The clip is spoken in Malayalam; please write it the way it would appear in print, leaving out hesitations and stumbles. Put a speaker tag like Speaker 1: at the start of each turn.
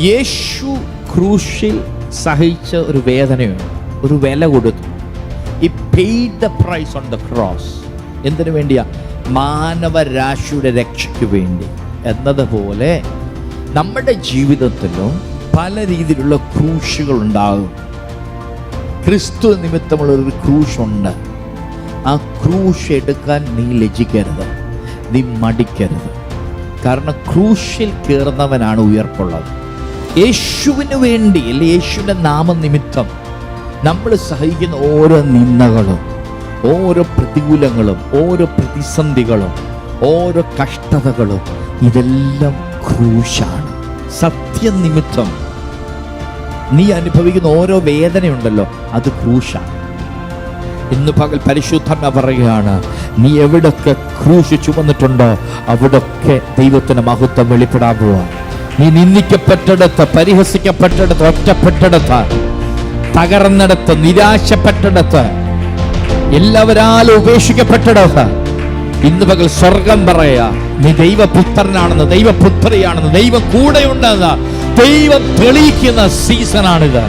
Speaker 1: യേശു ക്രൂശിൽ സഹിച്ച ഒരു വേദനയുണ്ട്, ഒരു വില കൊടുത്തു. He paid the price on the cross. എന്തിനു വേണ്ടിയാ? മാനവരാശിയുടെ രക്ഷയ്ക്ക് വേണ്ടി. എന്നതുപോലെ നമ്മുടെ ജീവിതത്തിലും പല രീതിയിലുള്ള ക്രൂശുകൾ ഉണ്ടാകും. ക്രിസ്തു നിമിത്തമുള്ള ഒരു ക്രൂശുണ്ട്. ആ ക്രൂശ് എടുക്കാൻ നീ ലജ്ജിക്കരുത്, നീ മടിക്കരുത്. കാരണം ക്രൂശിൽ കയറുന്നവനാണ് ഉയർപ്പുള്ളത്. യേശുവിന് വേണ്ടി, അല്ലെ യേശുവിൻ്റെ നാമനിമിത്തം നമ്മൾ സഹിക്കുന്ന ഓരോ നിന്ദകളും, ഓരോ പ്രതികൂലങ്ങളും, ഓരോ പ്രതിസന്ധികളും, ഓരോ കഷ്ടതകളും, ഇതെല്ലാം ക്രൂശാണ്. സത്യനിമിത്തം നീ അനുഭവിക്കുന്ന ഓരോ വേദനയുണ്ടല്ലോ, അത് ക്രൂശാണ്. ഇന്ന് പകൽ പരിശുദ്ധാത്മാവ് പറയുകയാണ്, നീ എവിടൊക്കെ ക്രൂശ് ചുമന്നിട്ടുണ്ടോ അവിടൊക്കെ ദൈവത്തിന്റെ മഹത്വം വെളിപ്പെടാൻ പോവാ. നീ നിന്ദിക്കപ്പെട്ടിടത്ത്, പരിഹസിക്കപ്പെട്ടിടത്ത്, ഒറ്റപ്പെട്ടിടത്ത്, തകർന്നിടത്ത്, നിരാശപ്പെട്ടിടത്ത്, എല്ലാവരാലും ഉപേക്ഷിക്കപ്പെട്ടിടത്ത്, ഇന്ന് പകൽ സ്വർഗം പറയാ, നീ ദൈവപുത്രനാണെന്ന്, ദൈവപുത്രിയാണെന്ന്, ദൈവം കൂടെയുണ്ടെന്ന് ദൈവം തെളിയിക്കുന്ന സീസണാണിത്.